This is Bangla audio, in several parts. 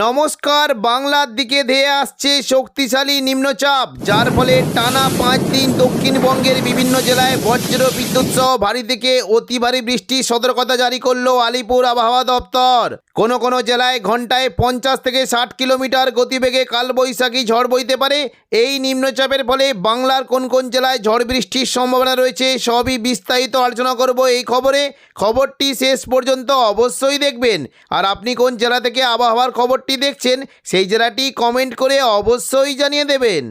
নমস্কার। বাংলার দিকে ধেয়ে আসছে শক্তিশালী নিম্নচাপ, যার ফলে টানা 5 দিন দক্ষিণবঙ্গের বিভিন্ন জেলায় বজ্র বিদ্যুৎ সহ ভারী থেকে অতি ভারী বৃষ্টির সতর্কতা জারি করলো আলিপুর আবহাওয়া দপ্তর। কোনো জেলায় ঘন্টায় 50 থেকে 60 কিলোমিটার গতিবেগে কালবৈশাখী ঝড় বইতে পারে। এই নিম্নচাপের ফলে বাংলার কোন জেলায় ঝড় বৃষ্টির সম্ভাবনা রয়েছে সবই বিস্তারিত আলোচনা করব এই খবরটি শেষ পর্যন্ত অবশ্যই দেখবেন। আর আপনি কোন জেলা থেকে আবহাওয়ার খবরটি দেখছেন সেই জেলাটি কমেন্ট করে অবশ্যই জানিয়ে দেবেন।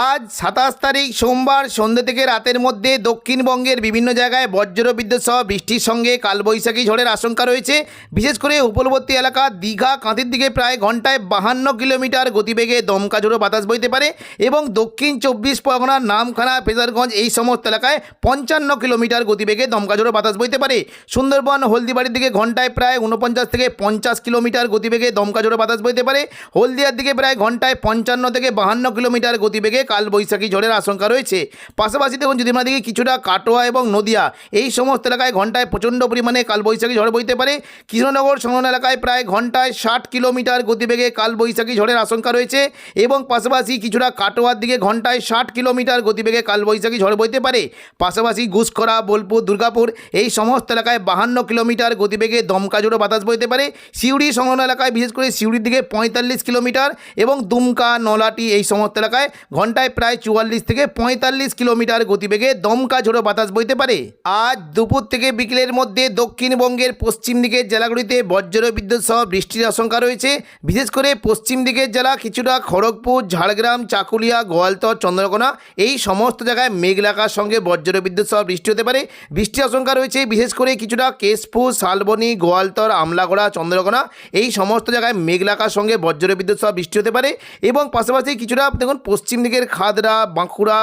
আজ 27 তারিখ সোমবার সন্ধ্যে থেকে রাতের মধ্যে দক্ষিণবঙ্গের বিভিন্ন জায়গায় বজ্র বিদ্যুৎ সহ বৃষ্টির সঙ্গে কালবৈশাখী ঝড়ের আশঙ্কা রয়েছে। বিশেষ করে উপকূলবর্তী এলাকা দীঘা কাঁথির দিকে প্রায় ঘন্টায় 52 কিলোমিটার গতিবেগে দমকা ঝোড়ো বাতাস বইতে পারে এবং দক্ষিণ 24 পরগনার নামখানা ফেজারগঞ্জ এই সমস্ত এলাকায় 55 কিলোমিটার গতিবেগে দমকা ঝোড়ো বাতাস বইতে পারে। সুন্দরবন হলদিবাড়ির দিকে ঘন্টায় প্রায় 49 থেকে 50 কিলোমিটার গতিবেগে দমকা ঝোড়ো বাতাস বইতে পারে। হলদিয়ার দিকে প্রায় ঘন্টায় 55 থেকে 52 কিলোমিটার গতিবেগে কালবৈশাখী ঝড়ের আশঙ্কা রয়েছে। পাশাপাশি দেখুন যদি আমরা দেখি কিছুটা কাটোয়া এবং নদিয়া এই সমস্ত এলাকায় ঘন্টায় প্রচণ্ড পরিমাণে কালবৈশাখী ঝড় বইতে পারে। কৃষ্ণনগর সংলগ্ন এলাকায় প্রায় ঘন্টায় 60 কিলোমিটার গতিবেগে কালবৈশাখী ঝড়ের আশঙ্কা রয়েছে এবং পাশাপাশি কিছুটা কাটোয়ার দিকে ঘন্টায় 60 কিলোমিটার গতিবেগে কালবৈশাখী ঝড় বইতে পারে। পাশাপাশি ঘুষখরা, বোলপুর, দুর্গাপুর এই সমস্ত এলাকায় 52 কিলোমিটার গতিবেগে দমকা ঝোড়ো বাতাস বইতে পারে। সিউড়ি সংলগ্ন এলাকায় বিশেষ করে সিউড়ির দিকে 45 কিলোমিটার এবং দুমকা, নলাটি এই সমস্ত এলাকায় ঘন্টায় প্রায় 44 থেকে 45 কিলোমিটার গতিবেগে দমকা ঝোড়ো বাতাস বইতে পারে। আজ দুপুর থেকে বিকেলের মধ্যে দক্ষিণবঙ্গের পশ্চিম দিকের জেলাগুলিতে বজ্র বিদ্যুৎ সহ বৃষ্টির আশঙ্কা রয়েছে। বিশেষ করে পশ্চিম দিকের জেলা কিছুটা খড়গপুর, ঝাড়গ্রাম, চাকুলিয়া, গোয়ালতর, চন্দ্রকোনা এই সমস্ত জায়গায় মেঘলাকার সঙ্গে বজ্র বিদ্যুৎ সহ বৃষ্টি হতে পারে। বৃষ্টির আশঙ্কা রয়েছে বিশেষ করে কিছুটা কেশপুর, শালবনী, গোয়ালতর, আমলাগড়া, চন্দ্রকোনা এই সমস্ত জায়গায় মেঘলাকার সঙ্গে বজ্র বিদ্যুৎ সহ বৃষ্টি হতে পারে এবং পাশাপাশি কিছুটা দেখুন পশ্চিম দিকের খাদরা, বাঁকুড়া,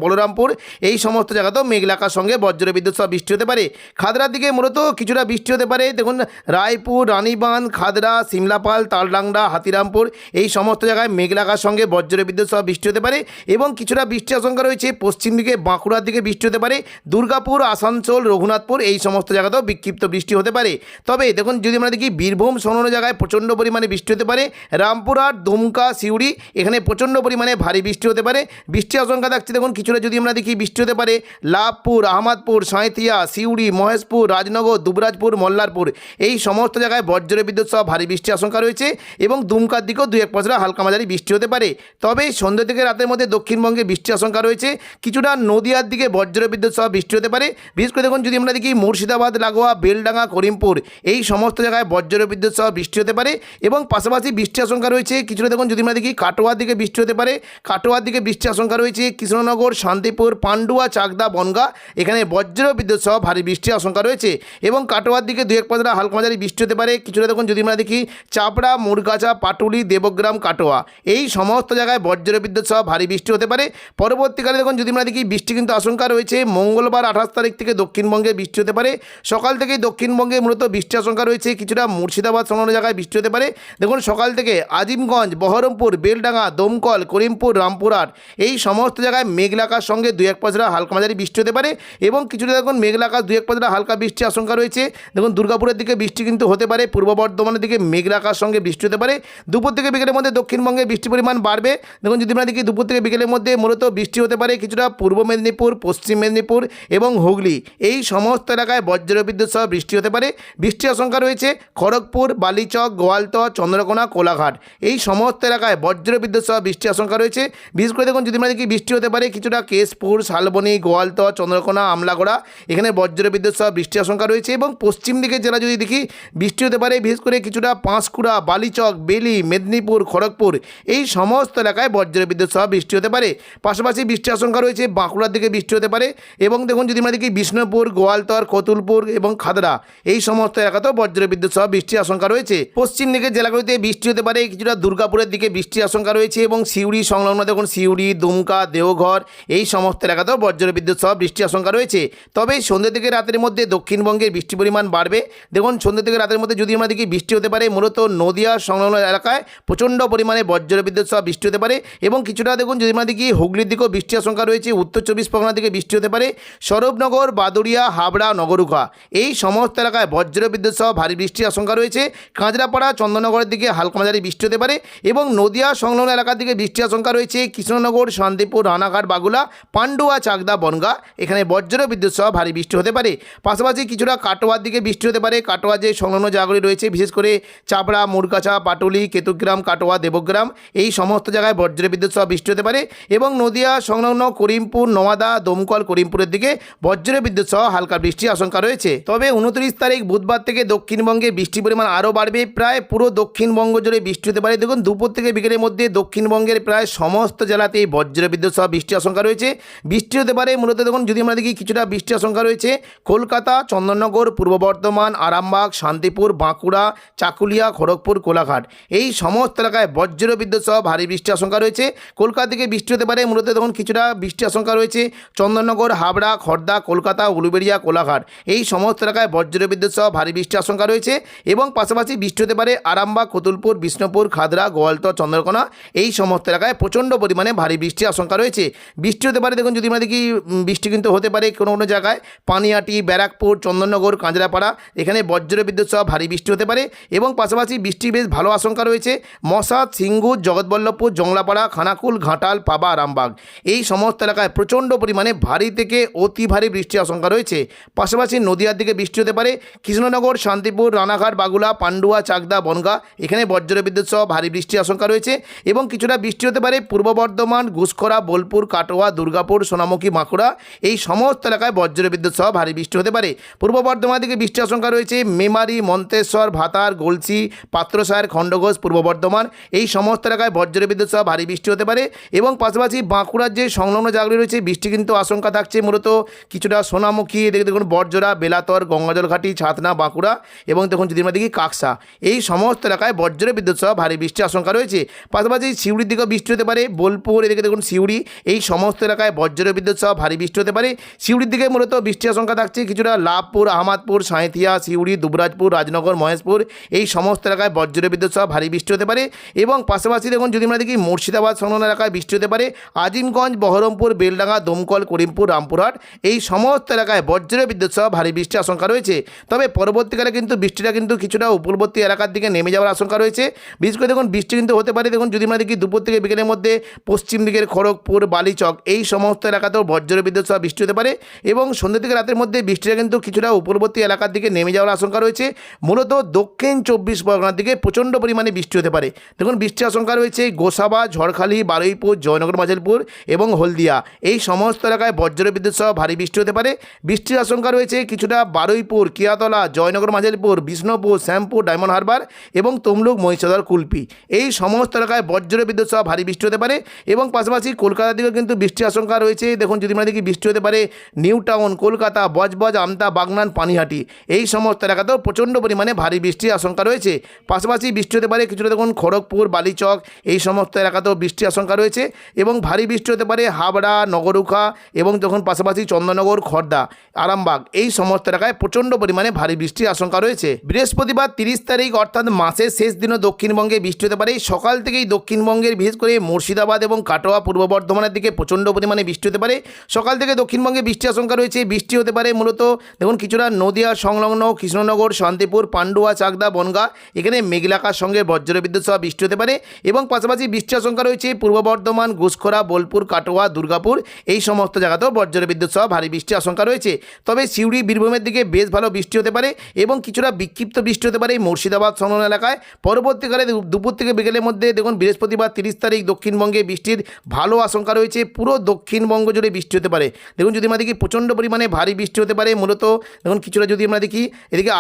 বলরামপুর এই সমস্ত জায়গাতেও মেঘলাকার সঙ্গে বজ্র বিদ্যুৎ সহ বৃষ্টি হতে পারে। খাদরার দিকে মূলত কিছুটা বৃষ্টি হতে পারে। দেখুন রায়পুর, রানীবাঁধ, খাদরা, সিমলাপাল, তালডাংরা, হাতিরামপুর এই সমস্ত জায়গায় মেঘলাকার সঙ্গে বজ্র বিদ্যুৎ সহ বৃষ্টি হতে পারে এবং কিছুটা বৃষ্টির আশঙ্কা রয়েছে পশ্চিম দিকে বাঁকুড়ার দিকে বৃষ্টি হতে পারে। দুর্গাপুর, আসানসোল, রঘুনাথপুর এই সমস্ত জায়গাতেও বিক্ষিপ্ত বৃষ্টি হতে পারে। তবে দেখুন যদি আমরা দেখি বীরভূম সংলগ্ন জায়গায় প্রচণ্ড পরিমাণে বৃষ্টি হতে পারে। রামপুরহাট, দুমকা, সিউড়ি এখানে প্রচণ্ড পরিমাণে ভারী বৃষ্টি হতে পারে। বৃষ্টির আশঙ্কা থাকছে দেখুন কিছুটা যদি আমরা দেখি বৃষ্টি হতে পারে লাভপুর, আহমদপুর, সাঁইথিয়া, সিউড়ি, মহেশপুর, রাজনগর, দুবরাজপুর, মল্লারপুর এই সমস্ত জায়গায় বজ্র বিদ্যুৎ সহ ভারী বৃষ্টির আশঙ্কা রয়েছে এবং দুমকার দিকেও 2-1 পশলা হালকা মাঝারি বৃষ্টি হতে পারে। তবে সন্ধ্যা থেকে রাতের মধ্যে দক্ষিণবঙ্গে বৃষ্টির আশঙ্কা রয়েছে। কিছুটা নদিয়ার দিকে বজ্র বিদ্যুৎ সহ বৃষ্টি হতে পারে। বিশেষ করে দেখুন যদি আমরা দেখি মুর্শিদাবাদ লাগোয়া, বেলডাঙ্গা, করিমপুর এই সমস্ত জায়গায় বজ্র বিদ্যুৎ সহ বৃষ্টি হতে পারে এবং পাশাপাশি বৃষ্টির আশঙ্কা রয়েছে কিছুটা দেখুন যদি আমরা দেখি কাটোয়ার দিকে বৃষ্টি হতে পারে। কাটোয়ার দিকে বৃষ্টির আশঙ্কা রয়েছে কৃষ্ণনগর, শান্তিপুর, পান্ডুয়া, চাকদা, বনগাঁ এখানে বজ্র বিদ্যুৎ সহ ভারী বৃষ্টির আশঙ্কা রয়েছে এবং কাটোয়ার দিকে 2-1 পশলা হালকা মাঝারি বৃষ্টি হতে পারে। কিছুটা দেখুন যদি আমরা দেখি চাপড়া, মুরগাছা, পাটুলি, দেবগ্রাম, কাটোয়া এই সমস্ত জায়গায় বজ্র বিদ্যুৎ সহ ভারী বৃষ্টি হতে পারে। পরবর্তীকালে দেখুন যদি আমরা দেখি বৃষ্টি কিন্তু আশঙ্কা রয়েছে মঙ্গলবার 28 তারিখ থেকে দক্ষিণবঙ্গে বৃষ্টি হতে পারে। সকাল থেকেই দক্ষিণবঙ্গে মূলত বৃষ্টির আশঙ্কা রয়েছে। কিছুটা মুর্শিদাবাদ সংলগ্ন জায়গায় বৃষ্টি হতে পারে। দেখুন সকাল থেকে আজিমগঞ্জ, বহরমপুর, বেলডাঙ্গা, দমকল, করিমপুর, রামপুরহাট এই সমস্ত জায়গায় মেঘলাকার সঙ্গে 2-1 পশলা হালকা মাঝারি বৃষ্টি হতে পারে এবং কিছুটা দেখুন মেঘলাকাশ 2-1 পশলা হালকা বৃষ্টির আশঙ্কা রয়েছে। দেখুন দুর্গাপুরের দিকে বৃষ্টি কিন্তু হতে পারে। পূর্ব বর্ধমানের দিকে মেঘলাকার সঙ্গে বৃষ্টি হতে পারে। দুপুর থেকে বিকেলের মধ্যে দক্ষিণবঙ্গে বৃষ্টির পরিমাণ বাড়বে। দেখুন যদি আমরা দেখি দুপুর থেকে বিকেলের মধ্যে মূলত বৃষ্টি হতে পারে কিছুটা পূর্ব মেদিনীপুর, পশ্চিম মেদিনীপুর এবং হুগলি এই সমস্ত এলাকায় বজ্র বিদ্যুৎ সহ বৃষ্টি হতে পারে। বৃষ্টির আশঙ্কা রয়েছে খড়গপুর, বালিচক, গোয়ালতর, চন্দ্রকোনা, কোলাঘাট এই সমস্ত এলাকায় বজ্র বিদ্যুৎ সহ বৃষ্টির আশঙ্কা রয়েছে। বিশেষ করে দেখুন যদি আমরা দেখি বৃষ্টি হতে পারে কিছুটা কেশপুর, শালবনী, গোয়ালতর, চন্দ্রকোনা, আমলাগড়া এখানে বজ্র বিদ্যুৎ সহ বৃষ্টির আশঙ্কা রয়েছে এবং পশ্চিম দিকের জেলা যদি দেখি বৃষ্টি হতে পারে বিশেষ করে কিছুটা পাঁশকুড়া, বালিচক, বেলি, মেদিনীপুর, খড়গপুর এই সমস্ত এলাকায় বজ্র বিদ্যুৎ সহ বৃষ্টি হতে পারে। পাশাপাশি বৃষ্টির আশঙ্কা রয়েছে বাঁকুড়ার দিকে বৃষ্টি হতে পারে এবং দেখুন যদি আমরা দেখি বিষ্ণুপুর, গোয়ালতর, কতুলপুর এবং খাদরা এই সমস্ত এলাকাতেও বজ্র বিদ্যুৎ সহ বৃষ্টির আশঙ্কা রয়েছে। পশ্চিম দিকের জেলাগুলিতে বৃষ্টি হতে পারে কিছুটা দুর্গাপুরের দিকে বৃষ্টির আশঙ্কা রয়েছে এবং সিউড়ি সংলগ্ন দেখুন সিউড়ি, দুমকা, দেওঘর এই সমস্ত এলাকাতেও বজ্রবিদ্যুৎ সহ বৃষ্টির আশঙ্কা রয়েছে। তবে সন্ধ্যে থেকে রাতের মধ্যে দক্ষিণবঙ্গের বৃষ্টির পরিমাণ বাড়বে। দেখুন সন্ধ্যে থেকে রাতের মধ্যে যদি আমরা দেখি বৃষ্টি হতে পারে মূলত নদিয়া সংলগ্ন এলাকায় প্রচণ্ড পরিমাণে বজ্রবিদ্যুৎ সহ বৃষ্টি হতে পারে এবং কিছুটা দেখুন যদি আমরা দেখি হুগলির দিকেও বৃষ্টির আশঙ্কা রয়েছে, উত্তর 24 পরগনার দিকে বৃষ্টি হতে পারে, সৌরভনগর, বাদুড়িয়া, হাবড়া, নগরুখা এই সমস্ত এলাকায় বজ্রবিদ্যুৎ সহ ভারী বৃষ্টির আশঙ্কা রয়েছে। কাঁচরাপাড়া, চন্দননগরের দিকে হালকা মাঝারি বৃষ্টি হতে পারে এবং নদিয়া সংলগ্ন এলাকার দিকে বৃষ্টির আশঙ্কা রয়েছে। কৃষ্ণনগর, শান্তিপুর, রানাঘাট, বাগুলা, পান্ডুয়া, চাকদা, বনগা এখানে বজ্রবিদ্যুৎ সহ ভারী বৃষ্টি হতে পারে। পাশাপাশি কিছুটা কাটোয়ার দিকে বৃষ্টি হতে পারে। কাটোয়া যে সংলগ্ন জায়গাগুলি রয়েছে বিশেষ করে চাপড়া, মুরগাছা, পাটুলি, কেতুগ্রাম, কাটোয়া, দেবগ্রাম এই সমস্ত জায়গায় বজ্রবিদ্যুৎ সহ বৃষ্টি হতে পারে এবং নদিয়া সংলগ্ন করিমপুর, নওয়াদা, দমকল, করিমপুরের দিকে বজ্রবিদ্যুৎ সহ হালকা বৃষ্টির আশঙ্কা রয়েছে। তবে 29 তারিখ বুধবার থেকে দক্ষিণবঙ্গে বৃষ্টির পরিমাণ আরও বাড়বে। প্রায় পুরো দক্ষিণবঙ্গ জুড়ে বৃষ্টি হতে পারে। দেখুন দুপুর থেকে বিকেলের মধ্যে দক্ষিণবঙ্গের প্রায় সমস্ত জেলাতেই বজ্রবিদ্যুৎ সহ বৃষ্টির আশঙ্কা রয়েছে। বৃষ্টি হতে পারে মূলত দেখুন যদি আমরা দেখি কিছুটা বৃষ্টির আশঙ্কা রয়েছে কলকাতা, চন্দননগর, পূর্ব বর্ধমান, আরামবাগ, শান্তিপুর, বাঁকুড়া, চাকুলিয়া, খড়গপুর, কোলাঘাট এই সমস্ত এলাকায় বজ্রবিদ্যুৎ সহ ভারী বৃষ্টির আশঙ্কা রয়েছে। কলকাতা থেকে বৃষ্টি হতে পারে মূলত দেখুন কিছুটা বৃষ্টির আশঙ্কা রয়েছে চন্দননগর, হাবড়া, খড়দা, কলকাতা, উলুবেড়িয়া, কোলাঘাট এই সমস্ত এলাকায় বজ্রবিদ্যুৎ সহ ভারী বৃষ্টির আশঙ্কা রয়েছে এবং পাশাপাশি বৃষ্টি হতে পারে আরামবাগ, কতুলপুর, বিষ্ণুপুর, খাদরা, গোয়ালতর, চন্দ্রকোনা এই সমস্ত এলাকায় প্রচণ্ড পরিমাণে ভারী বৃষ্টির আশঙ্কা রয়েছে। বৃষ্টি হতে পারে দেখুন যদি আমরা দেখি বৃষ্টি কিন্তু হতে পারে কোনো কোনো জায়গায় পানিহাটি, ব্যারাকপুর, চন্দননগর, কাঁচরাপাড়া এখানে বজ্রবিদ্যুৎ সহ ভারী বৃষ্টি হতে পারে এবং পাশাপাশি বৃষ্টির বেশ ভালো আশঙ্কা রয়েছে মশাদ, সিঙ্গুর, জগৎবল্লভপুর, জংলাপাড়া, খানাকুল, ঘাটাল, পাবা, আরামবাগ এই সমস্ত এলাকায় প্রচণ্ড পরিমাণে ভারী থেকে অতি ভারী বৃষ্টির আশঙ্কা রয়েছে। পাশাপাশি নদিয়ার দিকে বৃষ্টি হতে পারে কৃষ্ণনগর, শান্তিপুর, রানাঘাট, বাগুলা, পান্ডুয়া, চাকদা, বনগা এখানে বজ্রবিদ্যুৎ সহ ভারী বৃষ্টির আশঙ্কা রয়েছে এবং কিছুটা বৃষ্টি হতে পারে পূর্ব বর্ধমান, ঘুষখরা, বোলপুর, কাটোয়া, দুর্গাপুর, সোনামুখী, বাঁকুড়া এই সমস্ত এলাকায় বজ্রবিদ্যুৎ সহ ভারী বৃষ্টি হতে পারে। পূর্ব বর্ধমান দিকে বৃষ্টির আশঙ্কা রয়েছে মেমারি, মন্তেশ্বর, ভাতার, গলসি, পাত্রসায়ের, খণ্ডঘোষ, পূর্ব বর্ধমান এই সমস্ত এলাকায় বজ্রবিদ্যুৎ সহ ভারী বৃষ্টি হতে পারে এবং পাশাপাশি বাঁকুড়ার যে সংলগ্ন জায়গাগুলি রয়েছে বৃষ্টি কিন্তু আশঙ্কা থাকছে মূলত কিছুটা সোনামুখী, এদিকে দেখুন বড়জোড়া, বেলাতর, গঙ্গাজলঘাটি, ছাতনা, বাঁকুড়া এবং দেখুন যদি আমরা দেখি কাকসা এই সমস্ত এলাকায় বজ্রবিদ্যুৎ সহ ভারী বৃষ্টির আশঙ্কা রয়েছে। পাশাপাশি সিউড়ির দিকেও বৃষ্টি হতে পারে, বোলপুর, এদিকে দেখুন সিউড়ি এই সমস্ত এলাকায় বজ্রবিদ্যুৎ সহ ভারী বৃষ্টি হতে পারে। সিউড়ির দিকে মূলত বৃষ্টির আশঙ্কা থাকছে কিছুটা লাভপুর, আহমদপুর, সাঁইথিয়া, সিউড়ি, দুবরাজপুর, রাজনগর, মহেশপুর এই সমস্ত এলাকায় বজ্রবিদ্যুৎ সহ ভারী বৃষ্টি হতে পারে এবং পাশাপাশি দেখুন যদি আমরা দেখি মুর্শিদাবাদ সংলগ্ন এলাকায় বৃষ্টি হতে পারে আজিমগঞ্জ, বহরমপুর, বেলডাঙ্গা, দমকল, করিমপুর, রামপুরহাট এই সমস্ত এলাকায় বজ্রবিদ্যুৎ সহ ভারী বৃষ্টির আশঙ্কা রয়েছে। তবে পরবর্তীকালে কিন্তু বৃষ্টিটা কিন্তু কিছুটা উপকূলবর্তী এলাকার দিকে নেমে যাওয়ার আশঙ্কা রয়েছে। বিশেষ করে দেখুন বৃষ্টি কিন্তু হতে পারে দেখুন যদি আমরা দেখি দুপুর থেকে বিকেলের মধ্যে পশ্চিম দিকের খড়গপুর, বালিচক এই সমস্ত এলাকাতেও বজ্রবিদ্যুৎ সহ বৃষ্টি হতে পারে এবং সন্ধ্যা থেকে রাতের মধ্যে বৃষ্টিটা কিন্তু কিছুটা উপকূলবর্তী এলাকার দিকে নেমে যাওয়ার আশঙ্কা রয়েছে। মূলত দক্ষিণ 24 পরগনার দিকে প্রচণ্ড পরিমাণে বৃষ্টি হতে পারে। দেখুন বৃষ্টির আশঙ্কা রয়েছে গোসাবা, ঝড়খালি, বারুইপুর, জয়নগর, মাঝেরপুর এবং হলদিয়া এই সমস্ত এলাকায় বজ্রবিদ্যুৎ সহ ভারী বৃষ্টি হতে পারে। বৃষ্টির আশঙ্কা রয়েছে কিছুটা বারুইপুর, কিয়াতলা, জয়নগর, মাঝেরপুর, বিষ্ণুপুর, শ্যামপুর, ডায়মন্ড হারবার এবং তমলুক, মহিষাদল, কুলপি এই সমস্ত এলাকায় বজ্রবিদ্যুৎ সহ ভারী বৃষ্টি হতে পারে এবং পাশাপাশি কলকাতার দিকেও কিন্তু বৃষ্টির আশঙ্কা রয়েছে। দেখুন যদি আমরা দেখি বৃষ্টি হতে পারে নিউ টাউন, কলকাতা, বজবজ, আমতা, বাগনান, পানিহাটি এই সমস্ত এলাকাতেও প্রচণ্ড পরিমাণে ভারী বৃষ্টির আশঙ্কা রয়েছে। পাশাপাশি বৃষ্টি হতে পারে কিছুটা দেখুন খড়গপুর, বালিচক এই সমস্ত এলাকাতেও বৃষ্টির আশঙ্কা রয়েছে এবং ভারী বৃষ্টি হতে পারে হাবড়া, নগরুখা এবং যখন পাশাপাশি চন্দননগর, খড়দা, আরামবাগ এই সমস্ত এলাকায় প্রচণ্ড পরিমাণে ভারী বৃষ্টির আশঙ্কা রয়েছে। বৃহস্পতিবার 30 তারিখ অর্থাৎ মাসের শেষ দিনও দক্ষিণবঙ্গে বৃষ্টি হতে পারে। সকাল থেকেই দক্ষিণবঙ্গের বিশেষ করে মুর্শিদাবাদ এবং কাটোয়া, পূর্ব বর্ধমানের দিকে প্রচণ্ড পরিমাণে বৃষ্টি হতে পারে। সকাল থেকে দক্ষিণবঙ্গে বৃষ্টির আশঙ্কা রয়েছে। বৃষ্টি হতে পারে মূলত দেখুন কিছুটা নদিয়া সংলগ্ন কৃষ্ণনগর, শান্তিপুর, পান্ডুয়া, চাকদা, বনগা এখানে মেঘলাকার সঙ্গে বজ্রবিদ্যুৎ সহ বৃষ্টি হতে পারে এবং পাশাপাশি বৃষ্টির আশঙ্কা রয়েছে পূর্ব বর্ধমান, ঘুষখরা, বোলপুর, কাটোয়া, দুর্গাপুর এই সমস্ত জায়গাতেও বজ্রবিদ্যুৎ সহ ভারী বৃষ্টির আশঙ্কা রয়েছে। তবে সিউড়ি, বীরভূমের দিকে বেশ ভালো বৃষ্টি হতে পারে এবং কিছুটা বিক্ষিপ্ত বৃষ্টি হতে পারে মুর্শিদাবাদ সংলগ্ন এলাকায়। পরবর্তীকালে দুপুর থেকে বিকেলের মধ্যে দেখুন বৃহস্পতিবার 30 তারিখ দক্ষিণবঙ্গে বৃষ্টির ভালো আশঙ্কা রয়েছে। পুরো দক্ষিণবঙ্গ জুড়ে বৃষ্টি হতে পারে। দেখুন যদি আমরা দেখি প্রচণ্ড পরিমাণে ভারী বৃষ্টি হতে পারে মূলত দেখুন কিছুটা যদি আমরা দেখি এদিকে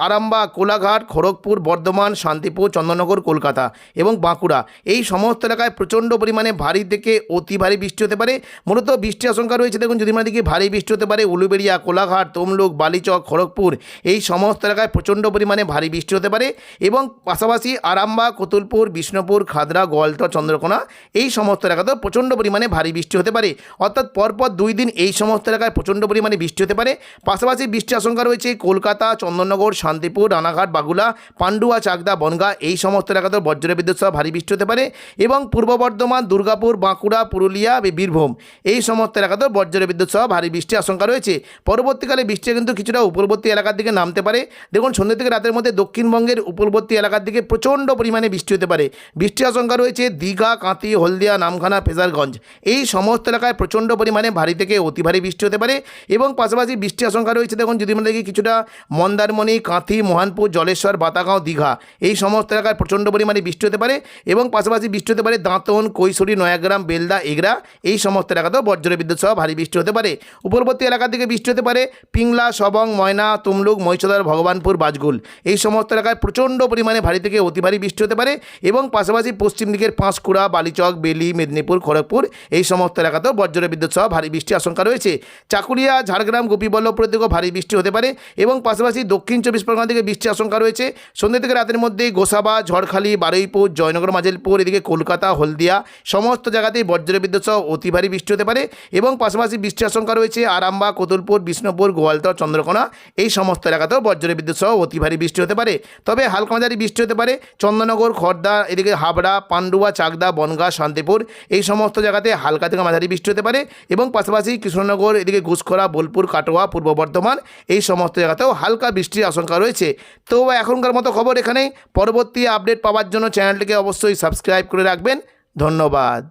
আরামবাগ, কোলাঘাট, খড়গপুর, বর্ধমান, শান্তিপুর, চন্দননগর, কলকাতা এবং বাঁকুড়া এই সমস্ত এলাকায় প্রচণ্ড পরিমাণে ভারী থেকে অতি ভারী বৃষ্টি হতে পারে। মূলত বৃষ্টির আশঙ্কা রয়েছে দেখুন যদি আমরা দেখি ভারী বৃষ্টি হতে পারে উলুবেড়িয়া, কোলাঘাট, তমলুক, বালিচক, খড়গপুর এই সমস্ত এলাকায় প্রচণ্ড পরিমাণে ভারী বৃষ্টি হতে পারে এবং পাশাপাশি আরামবাগ, কতুলপুর, বিষ্ণুপুর, খাদরা, গোয়ালতর, চন্দ্রকোনা এই সমস্ত এলাকাতেও প্রচণ্ড পরিমাণে ভারী বৃষ্টি হতে পারে। অর্থাৎ পরপর 2 দিন এই সমস্ত এলাকায় প্রচণ্ড পরিমাণে বৃষ্টি হতে পারে। পাশাপাশি বৃষ্টির আশঙ্কা রয়েছে কলকাতা, চন্দননগর, শান্তিপুর, রানাঘাট, বাগুলা, পান্ডুয়া, চাকদা, বনগাঁ এই সমস্ত এলাকাতেও বজ্রবিদ্যুৎ সহ ভারী বৃষ্টি হতে পারে। এবং পূর্ব বর্ধমান, দুর্গাপুর, বাঁকুড়া, পুরুলিয়া, বীরভূম এই সমস্ত এলাকাতেও বজ্রবিদ্যুৎ সহ ভারী বৃষ্টির আশঙ্কা রয়েছে। পরবর্তীকালে বৃষ্টি কিন্তু কিছুটা উপকূলবর্তী এলাকার দিকে নামতে পারে। দেখুন সন্ধ্যে থেকে রাতের মধ্যে দক্ষিণবঙ্গের উপকূলবর্তী এলাকার দিকে প্রচণ্ড পরিমাণে বৃষ্টি হতে পারে। বৃষ্টির আশঙ্কা রয়েছে দীঘা, কাঁথি, হলদিয়া, নামখানা, ফেজারগঞ্জ এই সমস্ত এলাকায় প্রচণ্ড পরিমাণে ভারী থেকে অতি ভারী বৃষ্টি হতে পারে। এবং পাশাপাশি বৃষ্টির আশঙ্কা রয়েছে দেখুন যদি আমরা দেখি কিছুটা মন্দারমণি, কাঁথি, মোহনপুর, জলেশ্বর, বাতাগাঁও, দীঘা এই সমস্ত এলাকায় প্রচণ্ড পরিমাণে বৃষ্টি হতে পারে। এবং পাশাপাশি বৃষ্টি হতে পারে দাঁতন, কৈশোরী, নয়াগ্রাম, বেলদা, এগরা এই সমস্ত এলাকাতেও বজ্রবিদ্যুৎ সহ ভারী বৃষ্টি হতে পারে। উপরবর্তী এলাকার দিকে বৃষ্টি হতে পারে পিংলা, সবং, ময়না, তমলুক, মহিষাদল, ভগবানপুর, বাজগুল এই সমস্ত এলাকায় প্রচণ্ড পরিমাণে ভারী থেকে অতি ভারী বৃষ্টি হতে পারে। এবং পাশাপাশি পশ্চিম দিকের পাঁশকুড়া, বালিচক, বেলি, মেদিনীপুর, খড়গপুর এই সমস্ত এলাকাতেও বজ্রবিদ্যুৎ সহ ভারী বৃষ্টির আশঙ্কা রয়েছে। চাকুলিয়া, ঝাড়গ্রাম, গোপীবল্লভপুরের দিকেও ভারী বৃষ্টি হতে পারে। এবং পাশাপাশি দক্ষিণ 24 পরগনা থেকে বৃষ্টির আশঙ্কা রয়েছে সন্ধ্যে থেকে রাতের মধ্যে গোসাবা, ঝড়খালি, বারুইপুর, জয়নগর, মাজিলপুর এদিকে কলকাতা, হলদিয়া সমস্ত জায়গাতেই বজ্রবিদ্যুৎ সহ অতি ভারী বৃষ্টি হতে পারে। এবং পাশাপাশি বৃষ্টির আশঙ্কা রয়েছে আরামবাগ, কতুলপুর, বিষ্ণুপুর, গোয়ালতর, চন্দ্রকোনা এই সমস্ত এলাকাতেও বজ্রবিদ্যুৎ সহ অতি ভারী বৃষ্টি হতে পারে। তবে হালকা মাঝারি বৃষ্টি হতে পারে চন্দননগর, খড়দা এদিকে হাবড়া, পান্ডুয়া, চাকদা, বনগাঁ, শান্তিপুর এই সমস্ত জায়গাতে হালকা থেকে মাঝারি বৃষ্টি হতে পারে। এবং পাশাপাশি কৃষ্ণনগর এদিকে ঘুষখোরা, বোলপুর, কাটোয়া, পূর্ব বর্ধমান এই সমস্ত জায়গাতেও হালকা বৃষ্টির আশঙ্কা রয়েছে। তো এখনকার মতো খবর এখানেই। পরবর্তী আপডেট পাওয়ার জন্য চ্যানেলটিকে অবশ্যই সাবস্ক্রাইব করে রাখবেন। ধন্যবাদ।